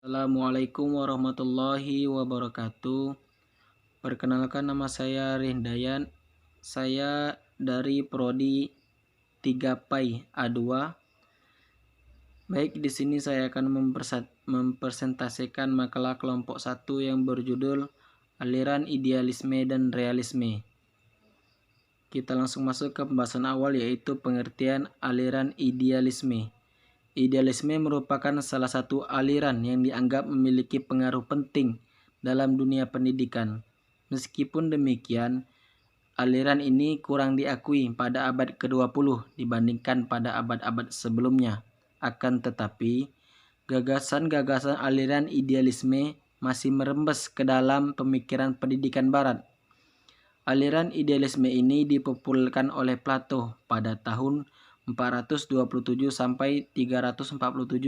Assalamualaikum warahmatullahi wabarakatuh. Perkenalkan, nama saya Rindayan. Saya dari prodi 3 PAI A2. Baik, di sini saya akan mempresentasikan makalah kelompok 1 yang berjudul Aliran Idealisme dan Realisme. Kita langsung masuk ke pembahasan awal, yaitu pengertian aliran idealisme. Idealisme merupakan salah satu aliran yang dianggap memiliki pengaruh penting dalam dunia pendidikan. Meskipun demikian, aliran ini kurang diakui pada abad ke-20 dibandingkan pada abad-abad sebelumnya. Akan tetapi, gagasan-gagasan aliran idealisme masih merembes ke dalam pemikiran pendidikan barat. Aliran idealisme ini dipopulerkan oleh Plato pada tahun 427 sampai 347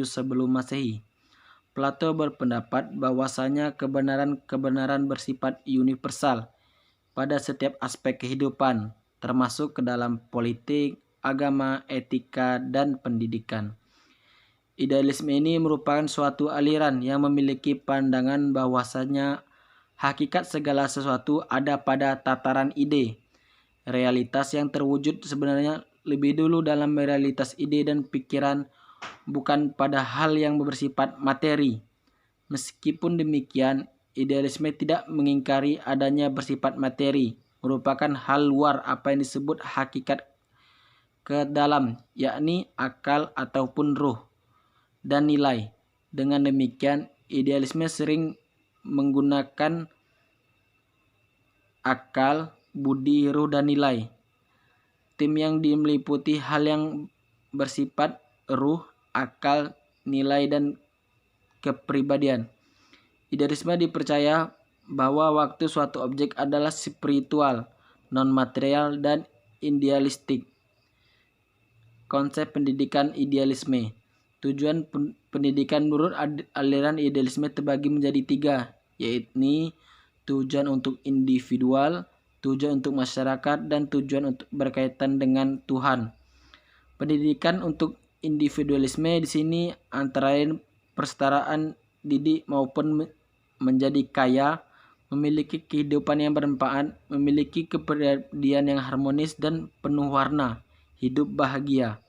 sebelum Masehi. Plato berpendapat bahwasanya kebenaran-kebenaran bersifat universal pada setiap aspek kehidupan, termasuk ke dalam politik, agama, etika, dan pendidikan. Idealisme ini merupakan suatu aliran yang memiliki pandangan bahwasanya hakikat segala sesuatu ada pada tataran ide. Realitas yang terwujud sebenarnya lebih dulu dalam realitas ide dan pikiran, bukan pada hal yang bersifat materi. Meskipun demikian, idealisme tidak mengingkari adanya bersifat materi, merupakan hal luar apa yang disebut hakikat ke dalam, yakni akal ataupun ruh dan nilai. Dengan demikian, idealisme sering menggunakan akal, budi, ruh, dan nilai. Tim yang meliputi hal yang bersifat ruh, akal, nilai, dan kepribadian. Idealisme dipercaya bahwa waktu suatu objek adalah spiritual, non-material, dan idealistik. Konsep pendidikan idealisme. Tujuan pendidikan menurut aliran idealisme terbagi menjadi 3, yaitu tujuan untuk individual, tujuan untuk masyarakat, dan tujuan untuk berkaitan dengan Tuhan. Pendidikan untuk individualisme di sini antara lain persetaraan didik maupun menjadi kaya, memiliki kehidupan yang bermanfaat, memiliki kepribadian yang harmonis dan penuh warna, hidup bahagia.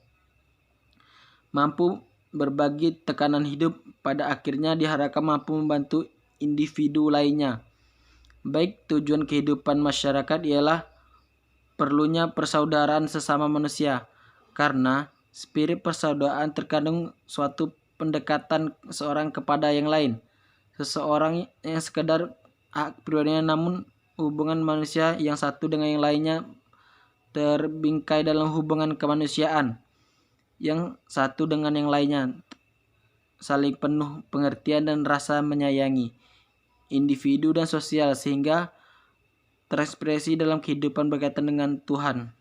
Mampu berbagi tekanan hidup, pada akhirnya diharapkan mampu membantu individu lainnya. Baik, tujuan kehidupan masyarakat ialah perlunya persaudaraan sesama manusia, karena spirit persaudaraan terkandung suatu pendekatan seorang kepada yang lain. Seseorang yang sekedar hak pribadinya, namun hubungan manusia yang satu dengan yang lainnya terbingkai dalam hubungan kemanusiaan yang satu dengan yang lainnya, saling penuh pengertian dan rasa menyayangi individu dan sosial, sehingga terekspresi dalam kehidupan berkaitan dengan Tuhan.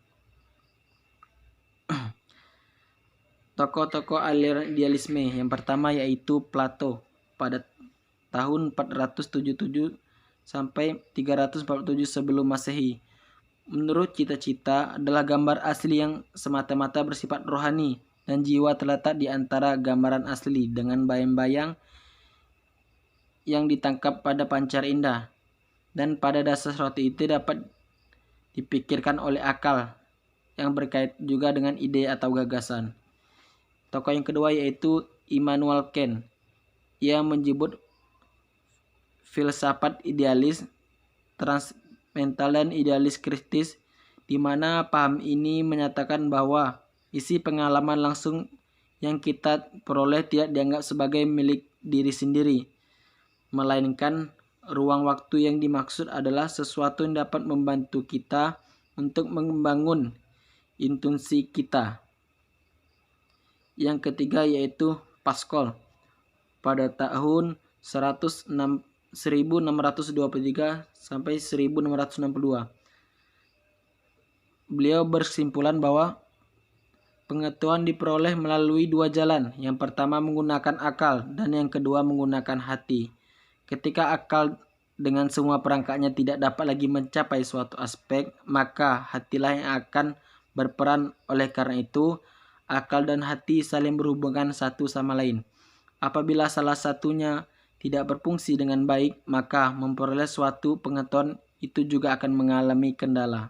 Tokoh-tokoh aliran idealisme yang pertama yaitu Plato pada tahun 477 sampai 347 sebelum Masehi. Menurut cita-cita adalah gambar asli yang semata-mata bersifat rohani, dan jiwa terletak di antara gambaran asli dengan bayang-bayang yang ditangkap pada pancar indah, dan pada dasar sesuatu itu dapat dipikirkan oleh akal yang berkait juga dengan ide atau gagasan. Tokoh yang kedua yaitu Immanuel Kant. Ia menyebut filsafat idealis, transmental, dan idealis kritis, di mana paham ini menyatakan bahwa isi pengalaman langsung yang kita peroleh tidak dianggap sebagai milik diri sendiri, melainkan ruang waktu yang dimaksud adalah sesuatu yang dapat membantu kita untuk membangun intuisi kita. Yang ketiga yaitu Pascal pada tahun 1623 sampai 1662. Beliau berkesimpulan bahwa pengetahuan diperoleh melalui 2 jalan. Yang pertama menggunakan akal dan yang kedua menggunakan hati. Ketika akal dengan semua perangkatnya tidak dapat lagi mencapai suatu aspek, maka hatilah yang akan berperan. Oleh karena itu, akal dan hati saling berhubungan satu sama lain. Apabila salah satunya tidak berfungsi dengan baik, maka memperoleh suatu pengetahuan itu juga akan mengalami kendala.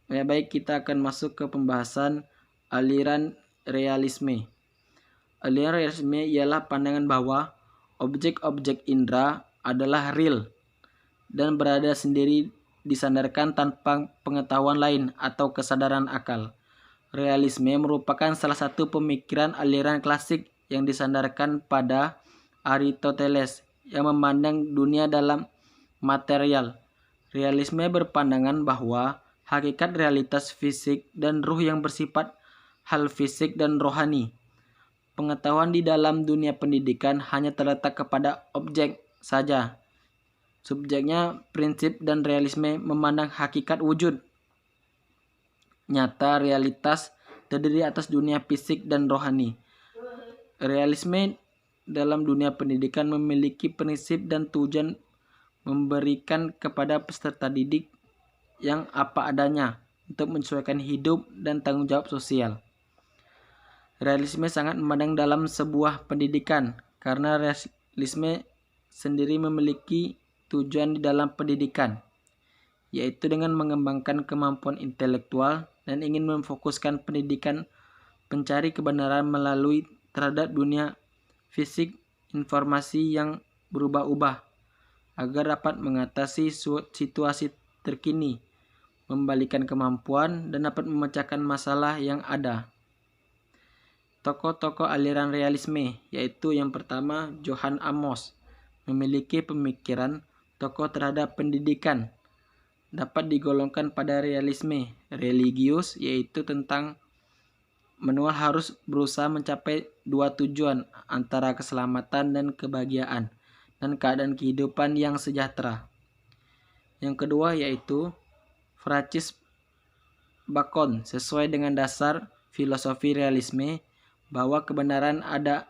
Ya, baik, kita akan masuk ke pembahasan aliran realisme. Aliran realisme ialah pandangan bahwa objek-objek indera adalah real dan berada sendiri disandarkan tanpa pengetahuan lain atau kesadaran akal. Realisme merupakan salah satu pemikiran aliran klasik yang disandarkan pada Aristoteles yang memandang dunia dalam material. Realisme berpandangan bahwa hakikat realitas fisik dan ruh yang bersifat hal fisik dan rohani. Pengetahuan di dalam dunia pendidikan hanya terletak kepada objek saja. Subjeknya prinsip dan realisme memandang hakikat wujud nyata realitas terdiri atas dunia fisik dan rohani. Realisme dalam dunia pendidikan memiliki prinsip dan tujuan memberikan kepada peserta didik yang apa adanya untuk menyesuaikan hidup dan tanggung jawab sosial. Realisme sangat memandang dalam sebuah pendidikan karena realisme sendiri memiliki tujuan di dalam pendidikan, yaitu dengan mengembangkan kemampuan intelektual dan ingin memfokuskan pendidikan pencari kebenaran melalui terhadap dunia fisik informasi yang berubah-ubah agar dapat mengatasi situasi terkini, membalikan kemampuan, dan dapat memecahkan masalah yang ada. Tokoh-tokoh aliran realisme, yaitu yang pertama Johann Amos, memiliki pemikiran tokoh terhadap pendidikan. Dapat digolongkan pada realisme religius, yaitu tentang manual harus berusaha mencapai dua tujuan antara keselamatan dan kebahagiaan dan keadaan kehidupan yang sejahtera. Yang kedua yaitu Francis Bacon, sesuai dengan dasar filosofi realisme bahwa kebenaran ada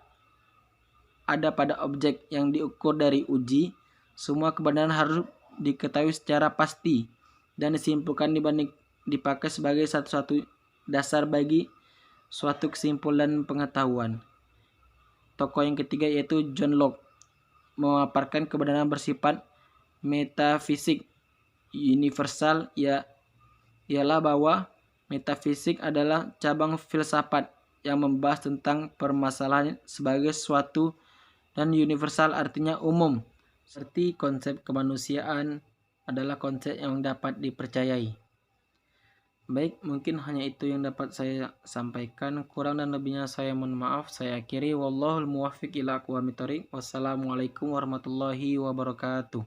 pada objek yang diukur dari uji. Semua kebenaran harus diketahui secara pasti dan disimpulkan dibanding dipakai sebagai satu-satu dasar bagi suatu kesimpulan pengetahuan. Tokoh yang ketiga yaitu John Locke, memaparkan kebenaran bersifat metafisik universal, ialah bahwa metafisik adalah cabang filsafat yang membahas tentang permasalahan sebagai suatu dan universal artinya umum, seperti konsep kemanusiaan adalah konsep yang dapat dipercayai. Baik, mungkin hanya itu yang dapat saya sampaikan. Kurang dan lebihnya saya mohon maaf. Saya akhiri. Wallahul muwaffiq ila aqwamit thoriq. Wassalamualaikum warahmatullahi wabarakatuh.